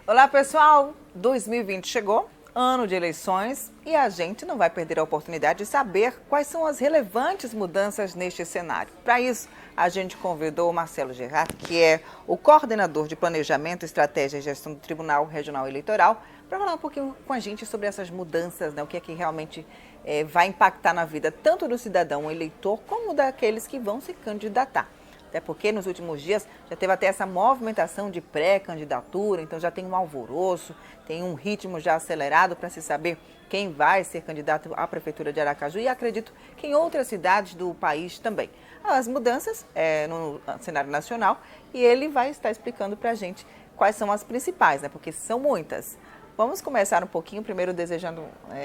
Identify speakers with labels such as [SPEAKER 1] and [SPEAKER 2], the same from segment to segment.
[SPEAKER 1] Olá pessoal, 2020 chegou, ano de eleições, e a gente não vai perder a oportunidade de saber quais são as relevantes mudanças neste cenário. Para isso, a gente convidou o Marcelo Gerard, que é o coordenador de Planejamento, Estratégia e Gestão do Tribunal Regional Eleitoral, para falar um pouquinho com a gente sobre essas mudanças, né? O que é que realmente vai impactar na vida tanto do cidadão eleitor como daqueles que vão se candidatar. Até porque nos últimos dias já teve até essa movimentação de pré-candidatura, então já tem um alvoroço, tem um ritmo já acelerado para se saber quem vai ser candidato à Prefeitura de Aracaju e acredito que em outras cidades do país também. As mudanças no cenário nacional e ele vai estar explicando para a gente quais são as principais, né? Porque são muitas. Vamos começar um pouquinho, primeiro desejando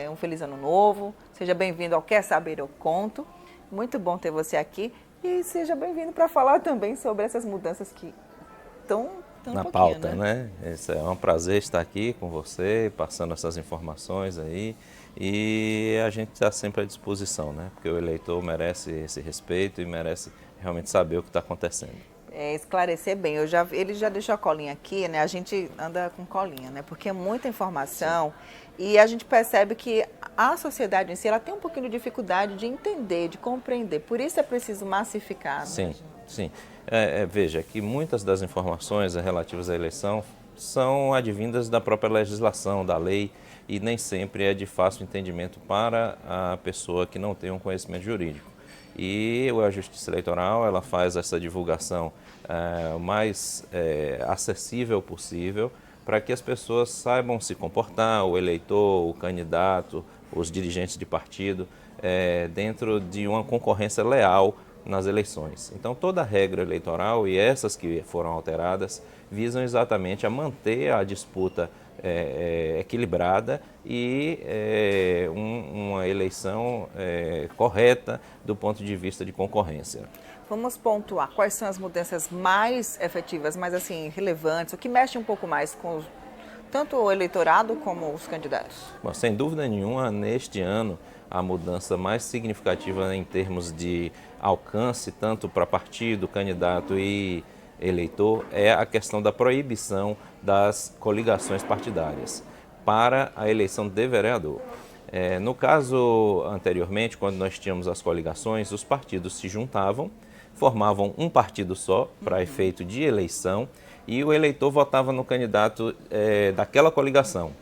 [SPEAKER 1] um feliz ano novo, seja bem-vindo ao Quer Saber Eu Conto, muito bom ter você aqui. E seja bem-vindo para falar também sobre essas mudanças que estão
[SPEAKER 2] na pauta, né? É um prazer estar aqui com você, passando essas informações aí. E a gente está sempre à disposição, né? Porque o eleitor merece esse respeito e merece realmente saber o que está acontecendo.
[SPEAKER 1] Esclarecer bem, ele já deixou a colinha aqui, né? A gente anda com colinha, né? Porque é muita informação. Sim. E a gente percebe que a sociedade em si, ela tem um pouquinho de dificuldade de entender, de compreender. Por isso é preciso massificar.
[SPEAKER 2] Sim,
[SPEAKER 1] né?
[SPEAKER 2] sim. Veja que muitas das informações relativas à eleição são advindas da própria legislação, da lei, e nem sempre é de fácil entendimento para a pessoa que não tem um conhecimento jurídico. E a Justiça Eleitoral ela faz essa divulgação o mais acessível possível para que as pessoas saibam se comportar, o eleitor, o candidato, os dirigentes de partido, dentro de uma concorrência leal nas eleições. Então toda a regra eleitoral e essas que foram alteradas visam exatamente a manter a disputa equilibrada e uma eleição correta do ponto de vista de concorrência.
[SPEAKER 1] Vamos pontuar quais são as mudanças mais efetivas, mais assim, relevantes, o que mexe um pouco mais com tanto o eleitorado como os candidatos?
[SPEAKER 2] Bom, sem dúvida nenhuma, neste ano, a mudança mais significativa em termos de alcance, tanto para partido, candidato e eleitor, é a questão da proibição das coligações partidárias para a eleição de vereador. No caso anteriormente, quando nós tínhamos as coligações, os partidos se juntavam, formavam um partido só para efeito de eleição e o eleitor votava no candidato daquela coligação.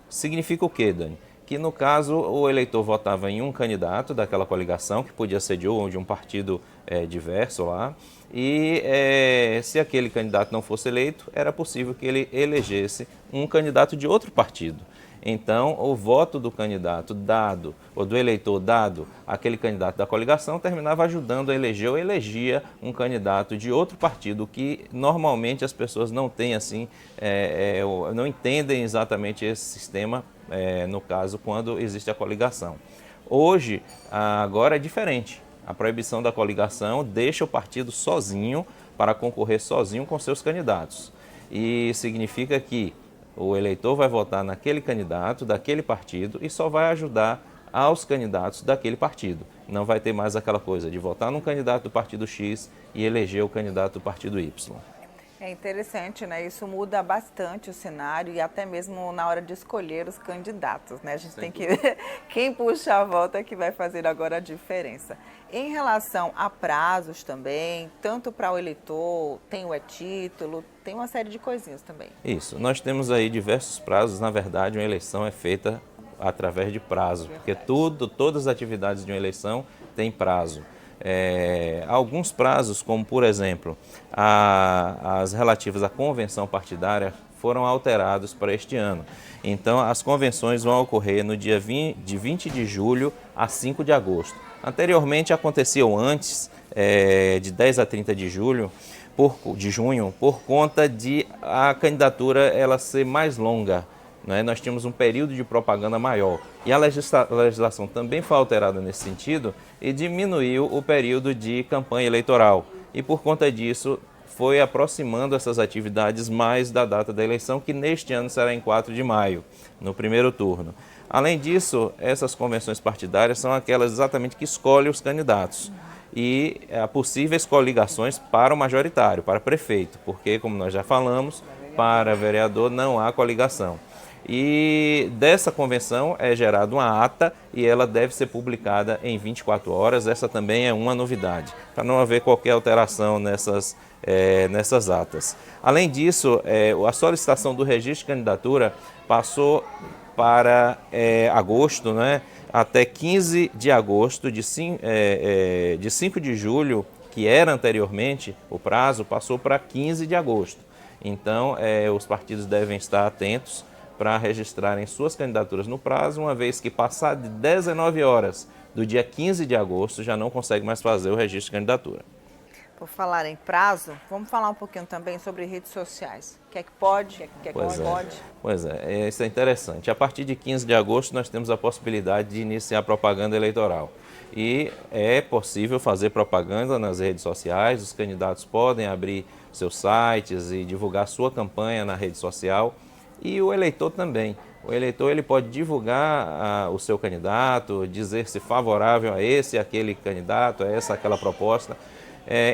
[SPEAKER 2] Significa o quê, Dani? Que no caso o eleitor votava em um candidato daquela coligação, que podia ser de um partido diverso lá, e se aquele candidato não fosse eleito, era possível que ele elegesse um candidato de outro partido. Então, o voto do candidato dado, ou do eleitor dado àquele candidato da coligação, terminava ajudando a eleger ou elegia um candidato de outro partido, que normalmente as pessoas não têm assim, não entendem exatamente esse sistema, no caso, quando existe a coligação. Hoje, agora é diferente. A proibição da coligação deixa o partido sozinho para concorrer sozinho com seus candidatos. E significa que o eleitor vai votar naquele candidato, daquele partido, e só vai ajudar aos candidatos daquele partido. Não vai ter mais aquela coisa de votar num candidato do partido X e eleger o candidato do partido Y.
[SPEAKER 1] É interessante, né? Isso muda bastante o cenário e até mesmo na hora de escolher os candidatos, né? A gente tem que ver quem puxa a volta que vai fazer agora a diferença. Em relação a prazos também, tanto para o eleitor, tem o e-título, tem uma série de coisinhas também.
[SPEAKER 2] Isso, nós temos aí diversos prazos, na verdade uma eleição é feita através de prazo, porque todas as atividades de uma eleição têm prazo. Alguns prazos, como por exemplo, as relativas à convenção partidária, foram alterados para este ano. Então, as convenções vão ocorrer no dia 20 de julho a 5 de agosto. Anteriormente, aconteciam antes, de 10 a 30 de junho, por conta de a candidatura ela ser mais longa. Nós tínhamos um período de propaganda maior e a legislação também foi alterada nesse sentido e diminuiu o período de campanha eleitoral. E por conta disso foi aproximando essas atividades mais da data da eleição, que neste ano será em 4 de maio, no primeiro turno. Além disso, essas convenções partidárias são aquelas exatamente que escolhem os candidatos e possíveis coligações para o majoritário, para prefeito, porque, como nós já falamos, para vereador não há coligação. E dessa convenção é gerada uma ata e ela deve ser publicada em 24 horas. Essa também é uma novidade, para não haver qualquer alteração nessas atas. Além disso, a solicitação do registro de candidatura passou para agosto, né? Até 15 de agosto, de 5 de julho, que era anteriormente o prazo, passou para 15 de agosto. Então, os partidos devem estar atentos para registrarem suas candidaturas no prazo, uma vez que passar de 19 horas do dia 15 de agosto, já não consegue mais fazer o registro de candidatura.
[SPEAKER 1] Por falar em prazo, vamos falar um pouquinho também sobre redes sociais. O que é que pode, o que é que não pode?
[SPEAKER 2] Pois é, isso é interessante. A partir de 15 de agosto, nós temos a possibilidade de iniciar propaganda eleitoral. E é possível fazer propaganda nas redes sociais, os candidatos podem abrir seus sites e divulgar sua campanha na rede social. E o eleitor também. O eleitor ele pode divulgar o seu candidato, dizer se favorável a esse, aquele candidato, a essa, aquela proposta.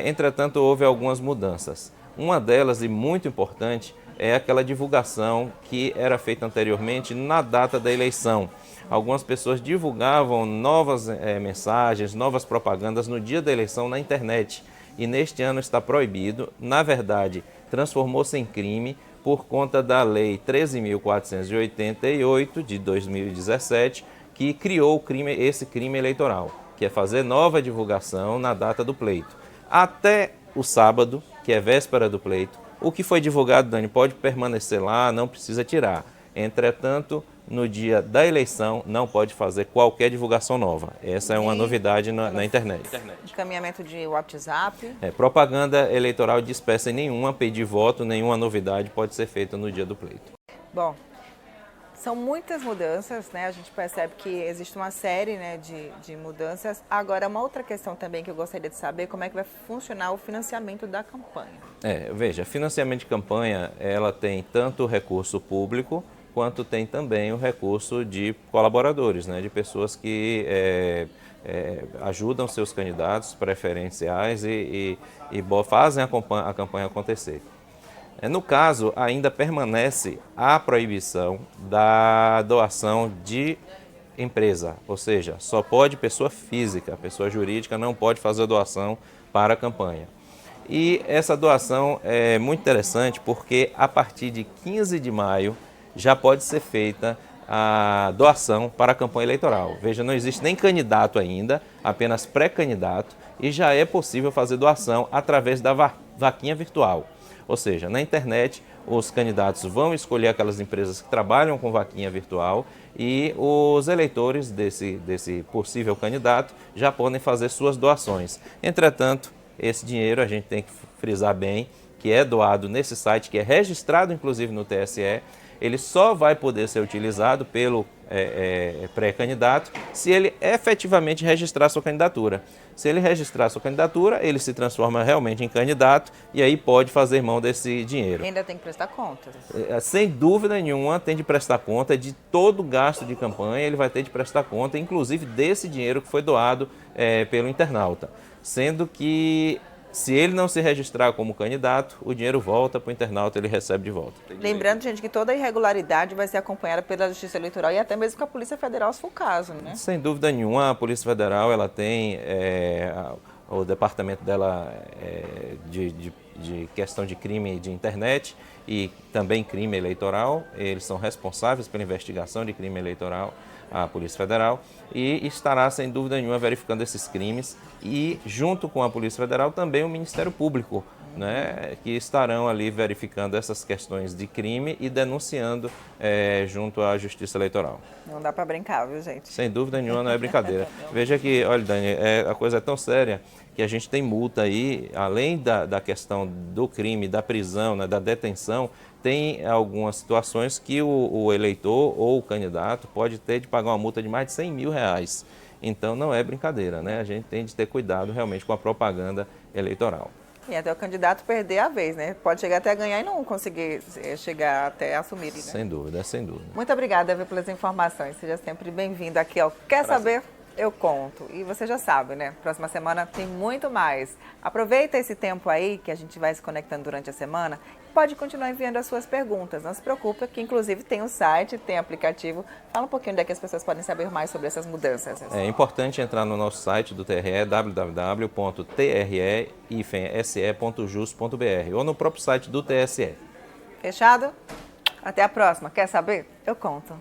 [SPEAKER 2] Entretanto, houve algumas mudanças. Uma delas, e muito importante, é aquela divulgação que era feita anteriormente na data da eleição. Algumas pessoas divulgavam novas mensagens, novas propagandas no dia da eleição na internet. E neste ano está proibido. Na verdade, transformou-se em crime por conta da Lei 13.488 de 2017, que criou esse crime eleitoral, que é fazer nova divulgação na data do pleito. Até o sábado, que é véspera do pleito, o que foi divulgado, Dani, pode permanecer lá, não precisa tirar. Entretanto, no dia da eleição, não pode fazer qualquer divulgação nova. Essa é uma novidade na internet.
[SPEAKER 1] Encaminhamento de WhatsApp.
[SPEAKER 2] Propaganda eleitoral dispersa nenhuma, pedir voto, nenhuma novidade pode ser feita no dia do pleito.
[SPEAKER 1] Bom, são muitas mudanças, né? A gente percebe que existe uma série, né, de mudanças. Agora, uma outra questão também que eu gostaria de saber, como é que vai funcionar o financiamento da campanha.
[SPEAKER 2] Veja, financiamento de campanha, ela tem tanto o recurso público, quanto tem também o recurso de colaboradores, né, de pessoas que ajudam seus candidatos preferenciais e fazem a campanha acontecer. No caso, ainda permanece a proibição da doação de empresa, ou seja, só pode pessoa física, pessoa jurídica não pode fazer doação para a campanha. E essa doação é muito interessante porque a partir de 15 de maio já pode ser feita a doação para a campanha eleitoral. Veja, não existe nem candidato ainda, apenas pré-candidato, e já é possível fazer doação através da vaquinha virtual. Ou seja, na internet, os candidatos vão escolher aquelas empresas que trabalham com vaquinha virtual e os eleitores desse possível candidato já podem fazer suas doações. Entretanto, esse dinheiro, a gente tem que frisar bem, que é doado nesse site, que é registrado inclusive no TSE, ele só vai poder ser utilizado pelo pré-candidato se ele efetivamente registrar sua candidatura. Se ele registrar sua candidatura, ele se transforma realmente em candidato e aí pode fazer mão desse dinheiro.
[SPEAKER 1] Ainda tem que prestar conta.
[SPEAKER 2] Sem dúvida nenhuma, tem de prestar conta de todo o gasto de campanha, ele vai ter de prestar conta, inclusive desse dinheiro que foi doado pelo internauta. Sendo que, se ele não se registrar como candidato, o dinheiro volta para o internauta, ele recebe de volta.
[SPEAKER 1] Lembrando, gente, que toda irregularidade vai ser acompanhada pela Justiça Eleitoral e até mesmo com a Polícia Federal, se for o caso, né?
[SPEAKER 2] Sem dúvida nenhuma, a Polícia Federal ela tem o departamento dela de questão de crime de internet e também crime eleitoral. Eles são responsáveis pela investigação de crime eleitoral, a Polícia Federal, e estará, sem dúvida nenhuma, verificando esses crimes e, junto com a Polícia Federal, também o Ministério Público, né, que estarão ali verificando essas questões de crime e denunciando junto à Justiça Eleitoral.
[SPEAKER 1] Não dá para brincar, viu, gente?
[SPEAKER 2] Sem dúvida nenhuma, não é brincadeira. Veja que, olha, Dani, a coisa é tão séria que a gente tem multa aí, além da questão do crime, da prisão, né, da detenção, tem algumas situações que o eleitor ou o candidato pode ter de pagar uma multa de mais de R$100 mil. Então não é brincadeira, né? A gente tem de ter cuidado realmente com a propaganda eleitoral.
[SPEAKER 1] E até o candidato perder a vez, né? Pode chegar até a ganhar e não conseguir chegar até assumir, né?
[SPEAKER 2] Sem dúvida, sem dúvida.
[SPEAKER 1] Muito obrigada, viu, pelas informações. Seja sempre bem-vindo aqui ao Quer Saber? Eu conto. E você já sabe, né? Próxima semana tem muito mais. Aproveita esse tempo aí que a gente vai se conectando durante a semana. Pode continuar enviando as suas perguntas. Não se preocupe, que inclusive tem o site, tem aplicativo. Fala um pouquinho onde é que as pessoas podem saber mais sobre essas mudanças.
[SPEAKER 2] É importante entrar no nosso site do TRE, www.tre-se.jus.br ou no próprio site do TSE.
[SPEAKER 1] Fechado? Até a próxima. Quer saber? Eu conto.